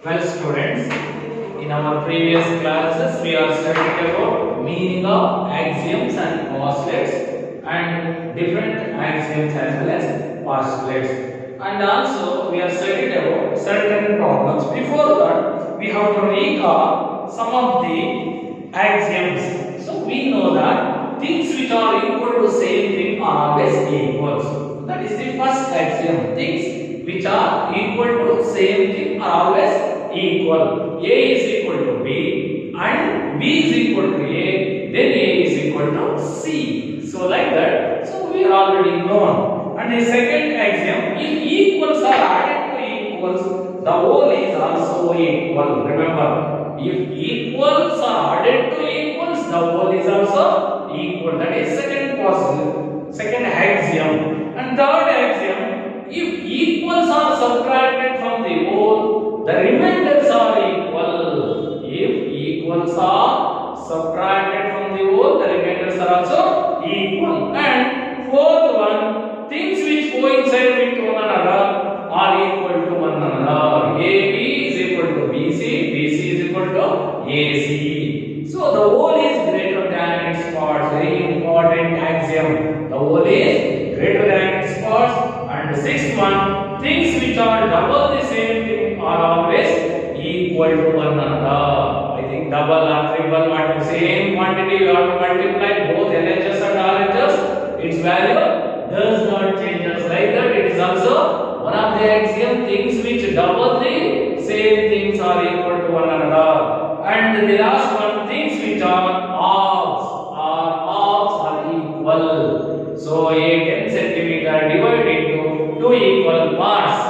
Well, students, in our previous classes, we are studying about meaning of axioms and postulates and different axioms as well as postulates. And also, we are studying about certain problems. Before that, we have to recall some of the axioms. So, we know that things which are equal to same thing are always equals. That is the first axiom. Things which are equal to same thing are always equal. A is equal to B and B is equal to A, then A is equal to C. So like that, so we are already known. And the second axiom, if equals are added to equals, the whole is also equal. Remember, if equals are added to equals, the whole is also equal. That is second possible, second axiom. And third axiom, if equals are subtracted from the whole, the remainders are equal. If equals are subtracted from the whole, the remainders are also equal. And fourth one, things which coincide with one another are equal to one another. AB is equal to BC, BC is equal to AC. So the whole is greater than its parts. Very important axiom. The whole is greater than its parts. And the sixth one, things which are double the same thing are always equal to one another. I think double or triple, what the same quantity you have to multiply both LHS and RHS, its value does not change. Just like that, it is also one of the axiom, things which double the same things are equal to one another. And the last one, things which are arcs are equal. So a 10 centimeter divided into two equal parts,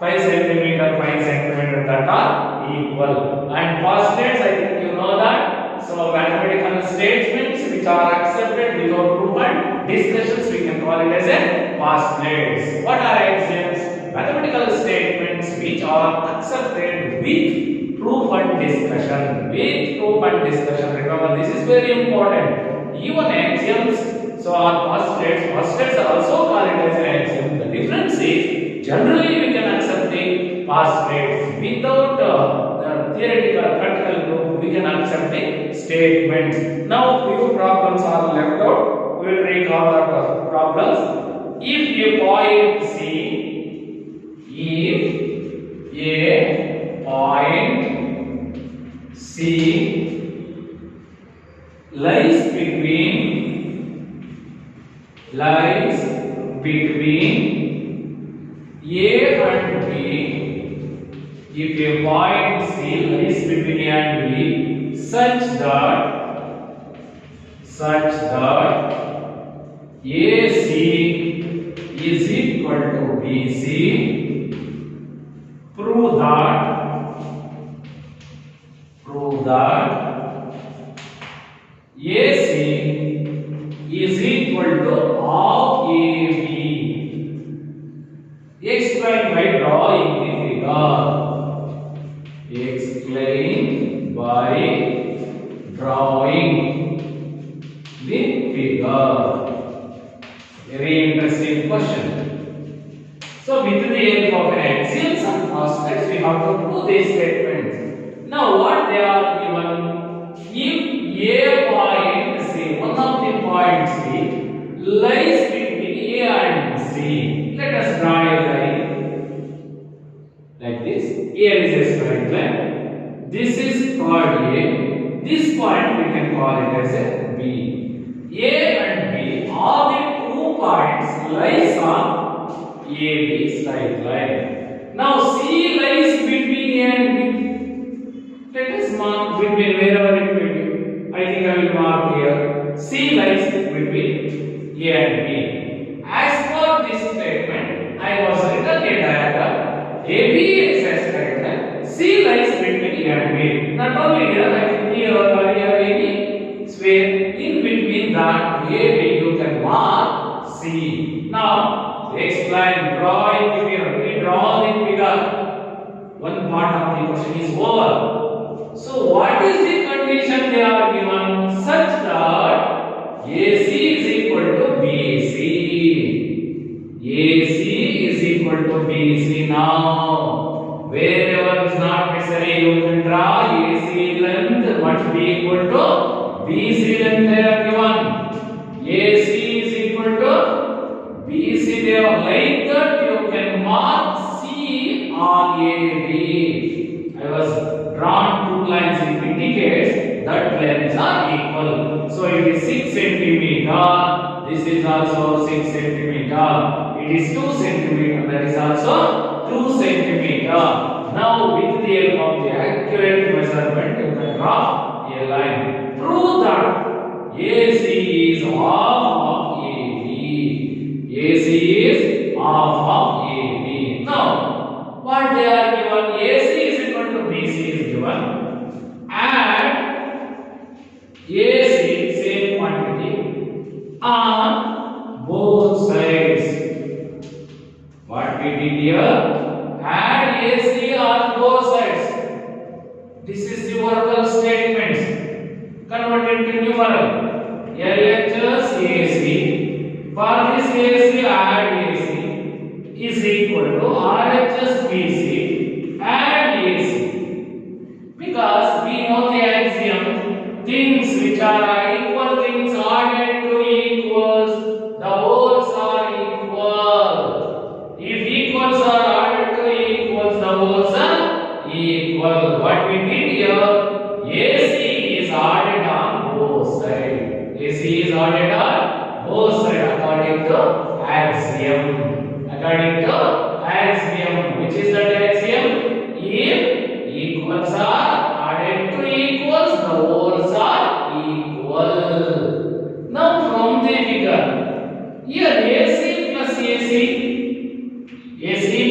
5 centimeter, 5 centimeter, that are equal. And postulates, I think you know that. So mathematical statements which are accepted without proof and discussions, we can call it as a postulates. What are axioms? Mathematical statements which are accepted with proof and discussion. With proof and discussion. Remember, this is very important. Even axioms, so are postulates are also called as an axiom. The difference is, generally we can accept the postulates without the theoretical practical proof. We can accept the statements. Now few problems are left out. We will recall the problems. If a point C, lies between A and B, if a point C lies between A and B such that AC is equal to BC, prove that AC is equal to half AB. Explain by drawing the figure. Explain by drawing the figure. Very interesting question. So with the help of axioms and postulates, we have to prove these statements. Now what they are given? If a point C, one of the points C lies between A and C, let us draw a line like this. Here is a straight line. This is called A. This point we can call it as a B. A and B are the two points lies on AB straight line. Now C lies between A and B. Let us mark between wherever it may be. I think I will mark here. C lies between A and B. As for this statement, I was written a diagram. AB is a straight line. C lies between A and B. Not only here, I think here or here any sphere in between that AB you can mark C. Now explain, drawing the figure. We draw the figure. One part of the question is over. So what is the condition they are given? Such that AC is equal to BC. AC is equal to BC. Now wherever becomes not necessary. You can draw AC length must be equal to BC length they are given. AC is equal to BC. They are like that you can mark C on AB. I was drawn two lines. It indicates that lengths are equal. So it is 6 centimeter. This is also 6 centimeter. It is 2 centimeter. That is also 2 centimeter. Now with the help of the accurate measurement, you can draw a line. Prove that AC is half of AB. AC is half of AB. Now, what they are given? AC is equal to BC is given, and AC same quantity on both sides. What we did here? Add AC on both sides. This is numerical statements. Convert into numeral. LHS AC. For this AC, add AC is equal to RHS BC. Add AC. Because we know the axiom, things which are equal things added to equals, the wholes are equal. If equals are added to equals, the wholes are equal. What we did here, AC is added on both sides. AC is added on both sides according to axiom. According to axiom, which is that axiom? If equals are added to equals, the wholes are equal. Now from the figure, here AC plus AC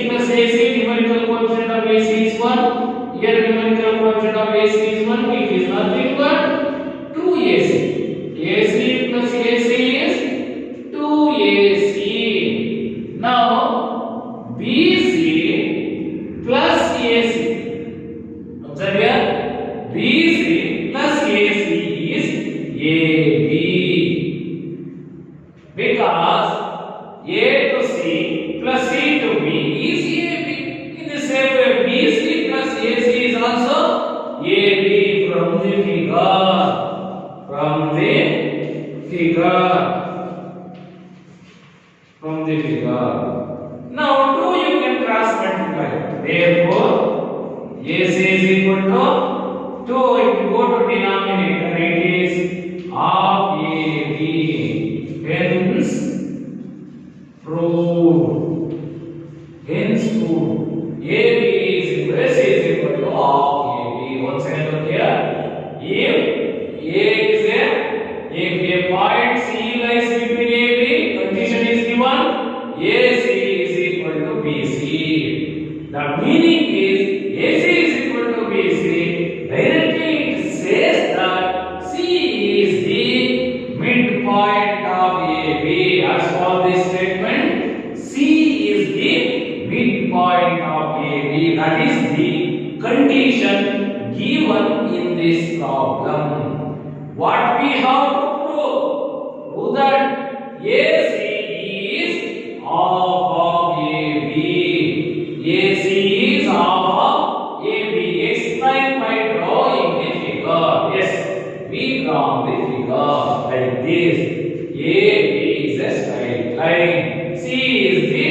plus AC, numerical coefficient of AC is 1. Here numerical coefficient of AC is 1. It is nothing but 2AC. AC plus AC is 2AC. Now BC plus AC. Observe here. BC plus AC is AB. Because A to C plus C to B is AB. In the same way, BC plus AC is also AB from the figure. From the figure. Now 2 you can cross multiply. Therefore, AC is equal to 2. If you go to denominator, it is half AB. Hence, proved. AB is equal to half AB. Once again look here. If a point C lies between AB, condition is given, AC is equal to BC. The meaning is AC is equal to BC. Directly it says that C is the midpoint of AB. As for this statement, C is the midpoint of AB. That is the condition given in this problem. What we have to prove? Prove that AC is half of AB. AC is half of AB. Explain by drawing the figure. Yes, we draw the figure like this. AB is a straight line. C is the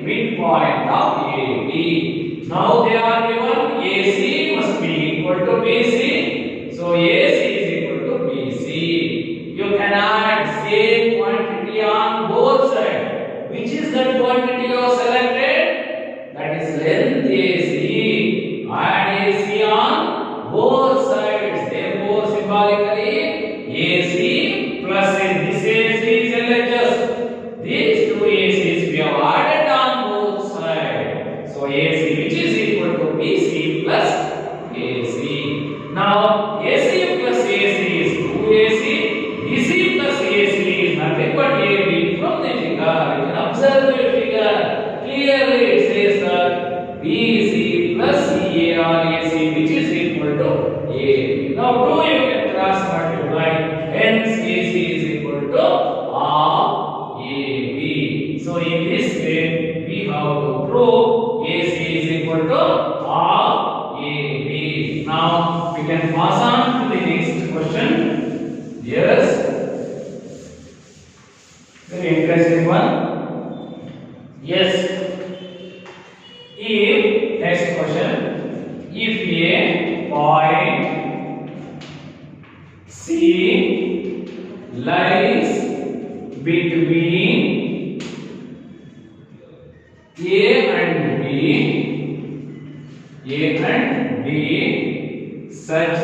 midpoint of AB. Now they are given AC must be equal to BC. So AC is equal to BC. You can add same quantity on both sides. Which is that quantity you have selected? That is length AC. Add AC on both sides. Therefore, symbolically, AC plus this AC is LHS. These two ACs we have added on both sides. So AC which is equal to BC plus AC. Now AC plus AC is 2AC. BC plus AC is nothing but AB. From the figure, you can observe the figure. Clearly it says that BC plus CA or AC which is equal to AB. Now 2 you can cross multiply. Hence AC is equal to AB. So in this way we have to prove AC is equal to Now we can pass on to the next question. Yes. Very interesting one. Yes. If, next question, if a point C lies between A and B such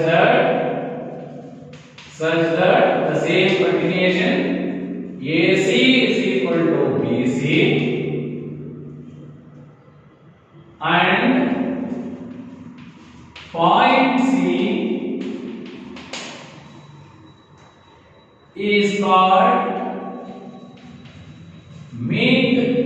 that the same continuation AC is equal to BC and point C is called midpoint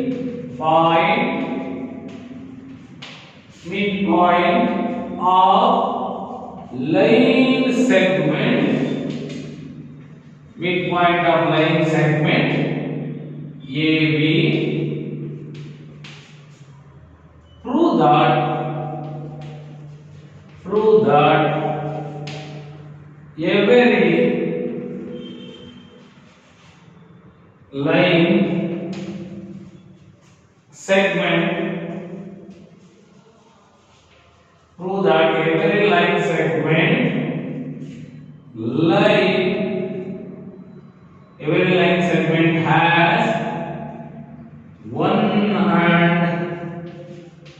of line segment AB. Prove that every line segment has one and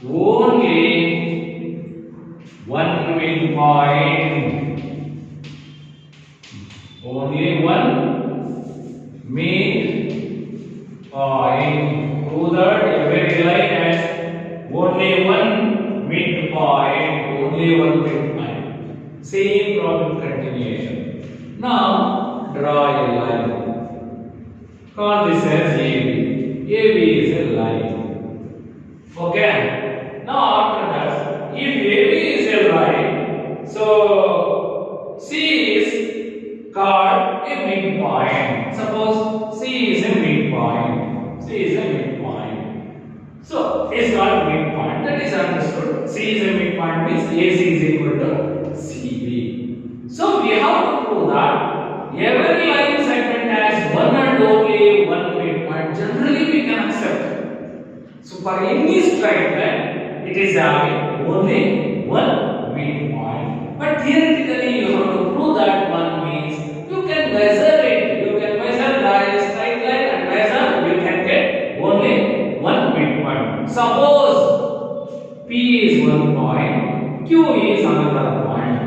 only one midpoint. Only one midpoint. Prove that every line has only one midpoint. Only one midpoint. Same problem continuation. Now draw a line. Call this as AB. AB is a line. Okay. Now after that, if AB is a line, so C is called a midpoint. Suppose C is a midpoint. So it is called midpoint. That is understood. C is a midpoint means AC is equal to CB. So we have to prove that every line segment has one and only one midpoint. Generally we can accept. So for any straight line, it is having only one midpoint. But theoretically you have to prove that one means you can measure it. You can measure the straight line and measure, you can get only one midpoint. Suppose P is one point, Q is another point.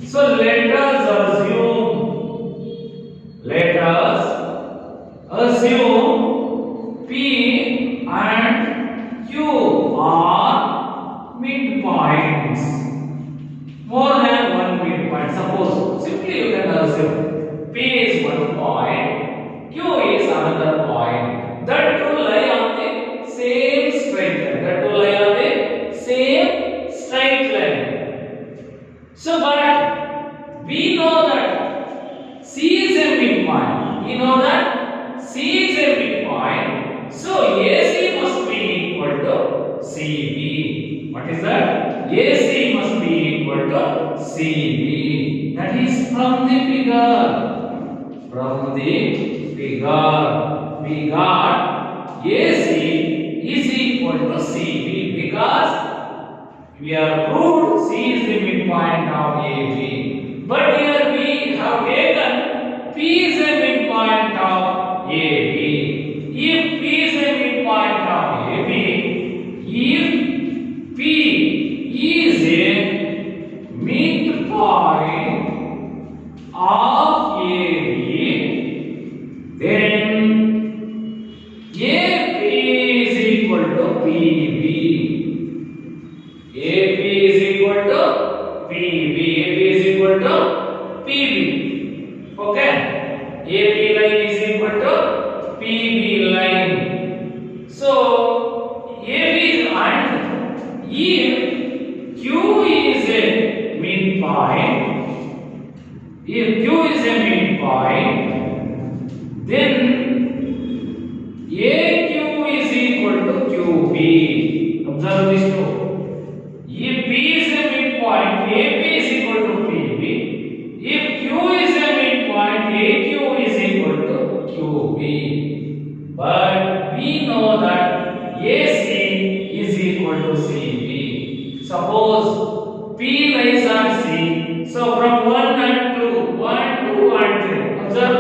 So let us assume P and Q are midpoints. More than one midpoint. Suppose simply you can assume P is one point, Q is another point. That two lie on the same straight line. So but we know that C is a midpoint. So AC must be equal to CB. What is that? AC must be equal to CB. That is from the figure. We got AC is equal to CB because we are proved C is the midpoint of AB. But here we have taken P is a midpoint of AB. If P is a midpoint of AB, if P is a midpoint of AB, then AP is equal to PB. AP is equal to PB. AP is equal to PB. Okay? AP line is equal to PB line. So AP is, and if Q is a midpoint, then AQ is equal to QB. Observe this too. If P is a midpoint, AP is equal AQ is equal to QB. But we know that AC is equal to CB. Suppose P lies on C. So from 1 and 2, 1, 2 and 3. Observe,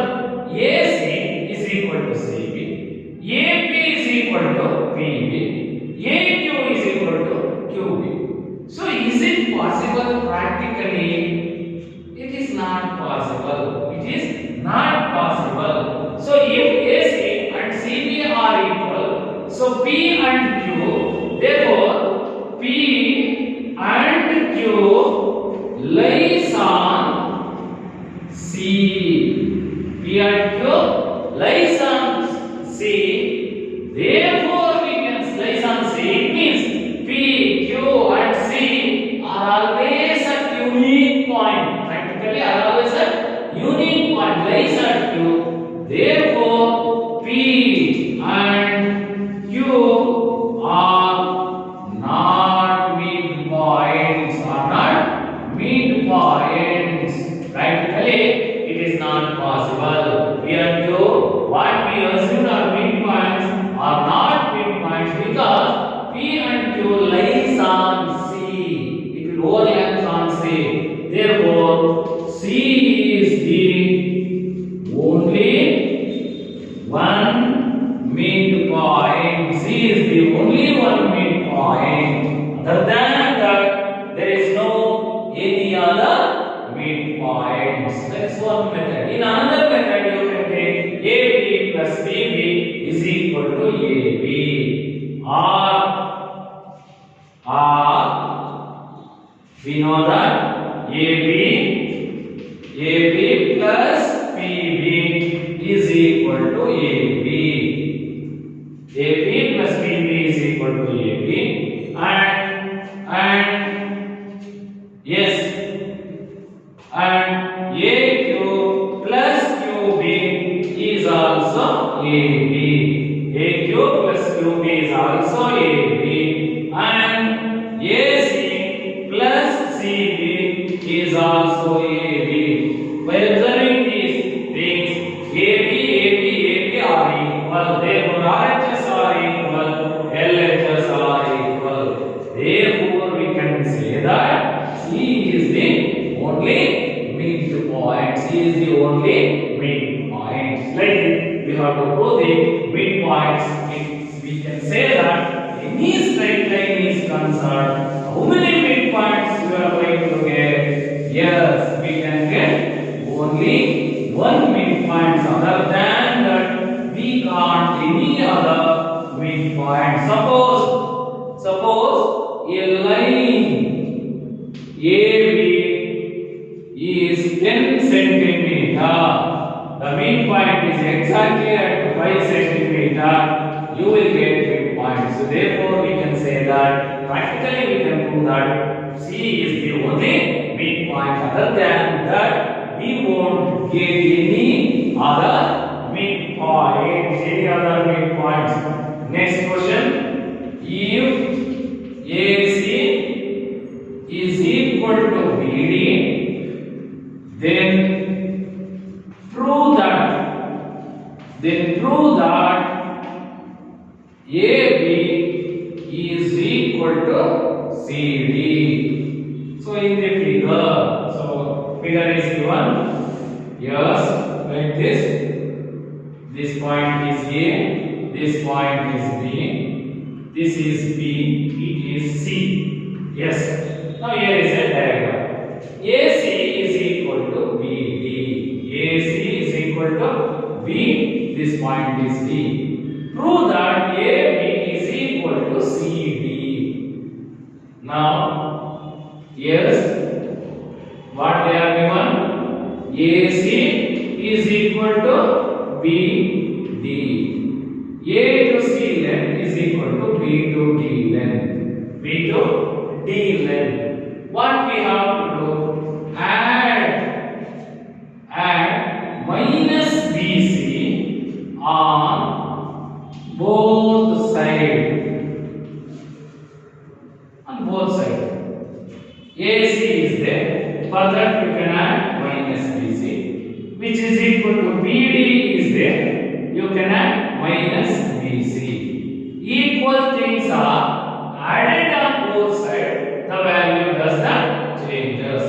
AC is equal to CB. AP is equal to PB. AQ is equal to QB. So is it possible practically? It is not possible. It is not possible. So if AC and CB are equal, so P and Q, therefore P and Q lies on C. P and Q lies on C. Therefore we can lies on C. It means P, Q and C are always at unique point. Practically are always at unique point, lies at Q. Therefore P and Q are not midpoints. Are not midpoints. Practically it is not possible. P and Q, what we assume are midpoints, are not midpoints because P and Q lies on C. It will overlap on C. Therefore, C is the only one midpoint. C is the only one midpoint. Other than that, there is no any other midpoints. That's one method. In another method, you can take AB plus BB is equal to AB. We know that AB plus PB is equal to AB. AB plus PB is equal to AB, and yes, and AQ plus QB is also AB. AQ plus QB is also AB, and AC plus CB is also AB. By observing these things, AB are equal. Therefore, RHS are equal. LHS are equal. Therefore, we can say that C is the only midpoint. C is the only midpoint. Like it, we have to prove the midpoints. We can say that any straight line is concerned, how many midpoints we are going to get? Yes, we can get only one midpoint. Other than that, we can't any other midpoint. Suppose a line AB is 10 centimeter. The midpoint is exactly at 5 centimeter. You will get midpoint. So therefore, we can say that practically we can prove that C is the only midpoint. Other than that, we won't get any other midpoints. Any other midpoints. Next question: if AC is equal to BD, then prove that AB is equal to CD. So in the figure, figure is given. Yes, like this. This point is A, this point is B, this is B, it is C. Yes. Now here is a diagram. AC is equal to BD. AC is equal to B. This point is D. Prove that AB is equal to CD. Now, yes, what they are given? AC is equal to BD. A to C length is equal to B to D length. B to D length. What we have to do? Add minus BC on both sides. On both sides. AC is there. For that you can add minus BC. which is equal to BD is there. You can add minus BC. Equal things are added on both sides. The value does not changes.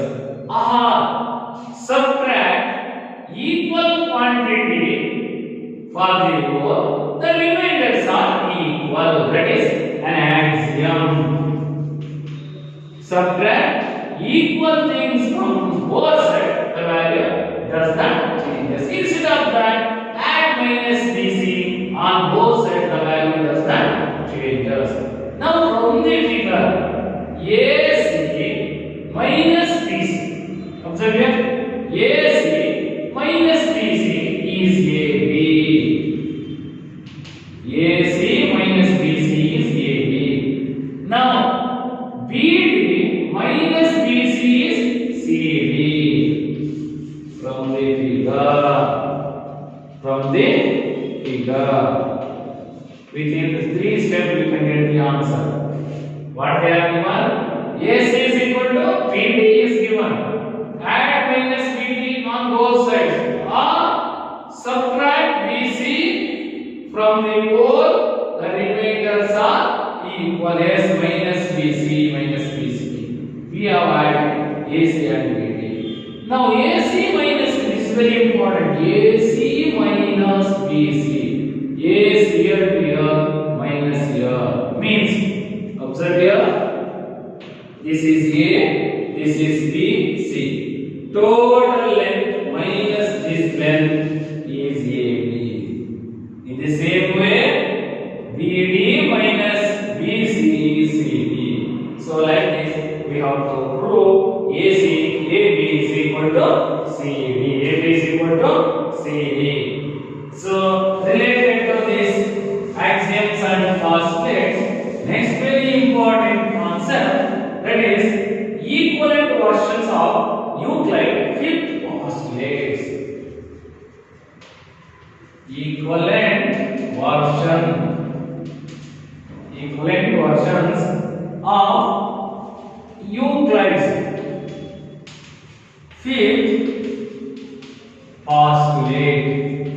Subtract equal quantity for the whole. The remainders are equal. That is an axiom. Subtract equal things from both sides. The value does not changes. Instead of that, add minus BC on both sides. The value does not changes. Now from the figure, AC minus BC. Observe here. AC minus BC is AB. AC minus BC is AB. Now BD minus BC is CD. From the figure, within the 3 steps we can get the answer. What they are given? AC is equal to BD is given. Add minus BD on both sides, or subtract BC from the whole. The remainders are equal. S minus BC. We have added AC and BD. Now AC minus, this is very important. AC minus BC. A here, here, minus here. Means, observe here. This is A, this is B, C. Total length minus this length is AB. In the same way, BD minus BC is CD. So like this, we have to prove AB is equal to CD. AB is equal to CD. So related to this axioms and postulates, next very important concept, that is equivalent versions of Euclid fifth postulates. Equivalent versions of Euclid's fifth postulate.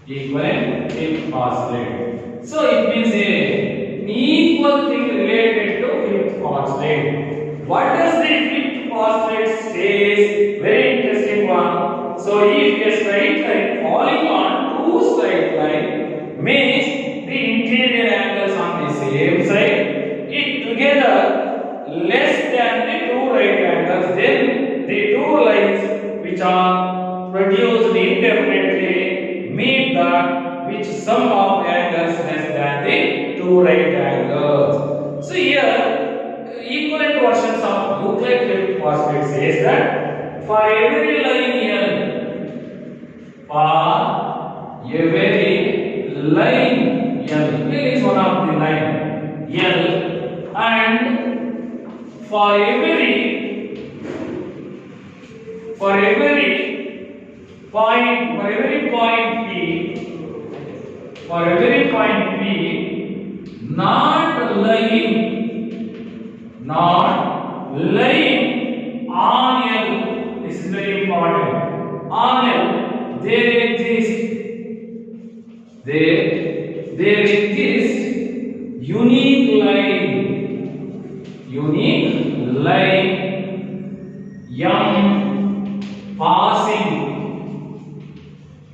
Equivalent fifth postulate. So it means an equal thing related to fifth postulate. What does the fifth postulate says? Very interesting one. So if a straight line falling on two straight lines makes the interior angles on the same side, it together less than the two right angles, then the two lines which are produced indefinitely meet that which sum of angles less than the two right angles. So here equivalent versions of Euclid fifth postulate says that for every line L, L is one of the line L, and for every point P, not lying on L. This is very important. On L, there exists unique line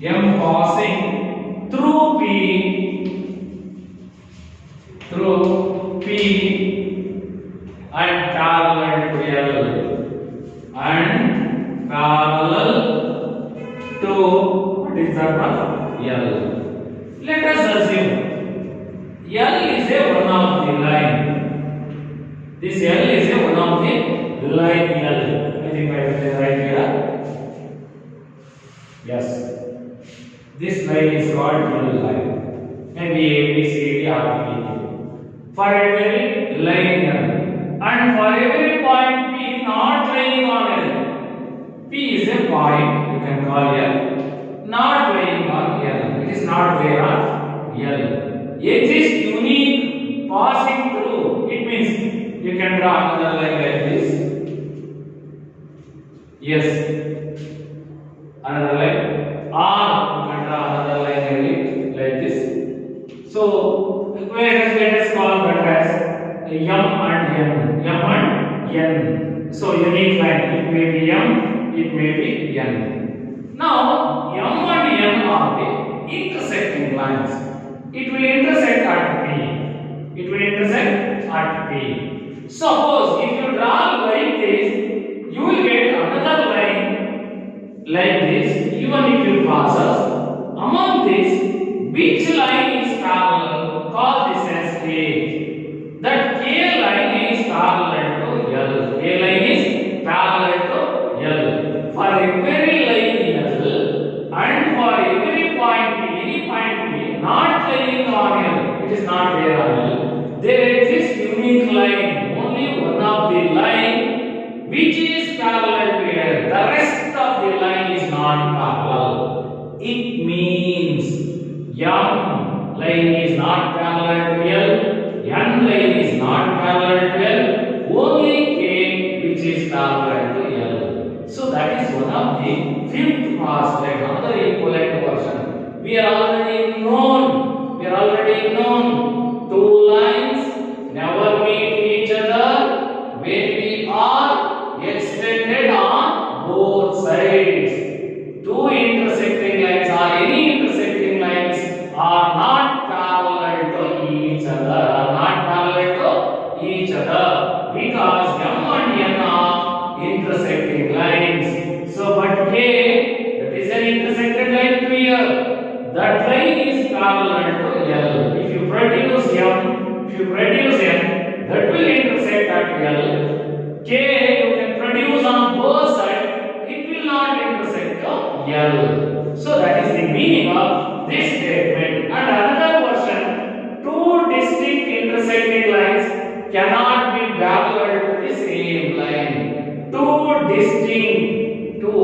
M passing through P and parallel to L and parallel to what is that one? L. Let us assume L is a one of the line. This L is a one of the line L. I think I will write here. Yes. This line is called L line. Maybe A, B, C, D, or P. For every line L, and for every point P not lying on L. P is a point you can call L, not lying on L. It is not there on L. Exists unique passing through. It means you can draw another line like this. Yes. another line, or you can draw another line like this. So let us call that as M and N. So unique line. It may be M, it may be N. Now M and N are the intersecting lines. It will intersect at P. It will intersect at P. Suppose if you draw like this, you will get another line like this. Even if you passes among this, which line is parallel? Call this as K. That K line is parallel to L. K line is parallel to L. For every line in L and for every point P, any point P not lying on L, it is not there on L. There exists unique line, only one of the line which is parallel to L. The rest of the line is not parallel. It means M line is not parallel to L, N line is not parallel to L, only K which is parallel to L. So that is one of the fifth postulate, another equivalent version. We are already known two lines never meet each other when we are extended on both sides. Two intersecting lines or any intersecting lines are not parallel to each other, because M and N are intersecting lines. So but K, that is an intersected line to here, that line is parallel to L. If you produce M, that will intersect at L. K you can produce on both sides, it will not intersect to L. So that is the meaning of this statement. And another version, two distinct intersecting lines cannot be parallel to the same line. Two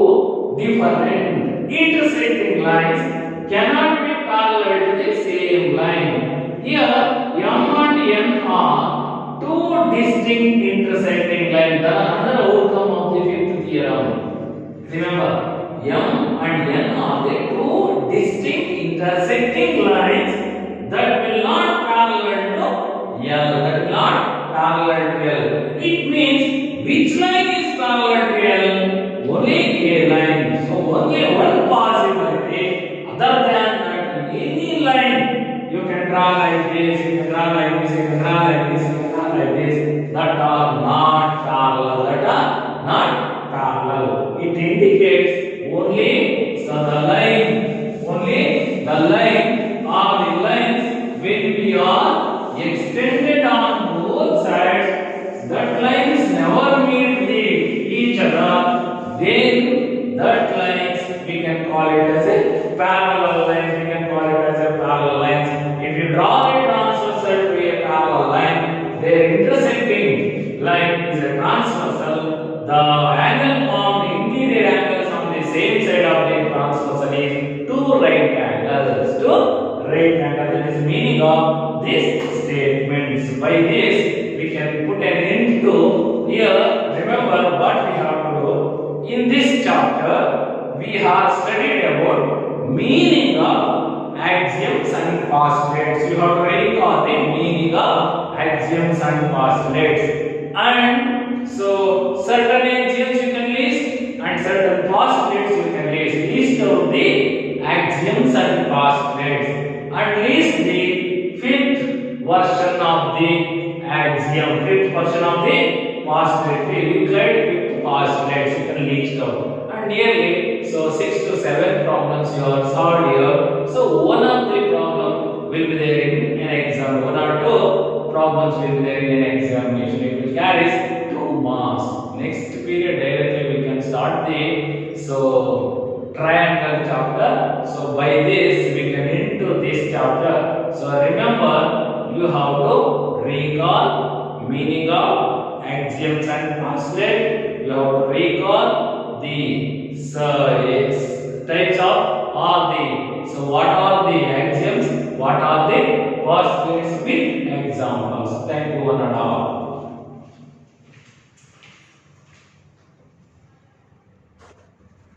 different intersecting lines cannot be parallel to the same line. Here M and N are two distinct intersecting lines. The another outcome of the fifth theorem. Remember, M and N are the two distinct intersecting lines that will not parallel to L. It means which line is parallel to L? Only K line. So only one possibility. Other than that, any line you can draw like this, you can draw like this, you can draw like this, you can draw like this. That are not parallel. It indicates only the line or the lines when we are extended on both sides, that lines never meet each other. Then that lines we can call it as a parallel lines. If you draw a transversal to a parallel line, their intersecting line is a transversal. The angle formed, interior angles on the same side of the transversal is two right angles. That is the meaning of this statement. By this, we can put an end to here. Remember what we have to do. In this chapter, we have studied about meaning of axioms and postulates. You have to recall the meaning of axioms and postulates. And so, certain axioms you can list and certain postulates you can list. List of the axioms and postulates. And list the fifth version of the axiom, fifth version of the postulate. Euclid fifth postulates you can list out. And nearly 6 to 7 problems you have solved here. So one of the problem will be there in an exam. One or two problems will be there in an examination. It will carry 2 marks. Next period directly we can start the triangle chapter. So by this we can into this chapter. So remember, you have to recall meaning of axioms and postulate. You have to recall the types of all the. So what are the axioms? What are the postulates with examples? Thank you one and all.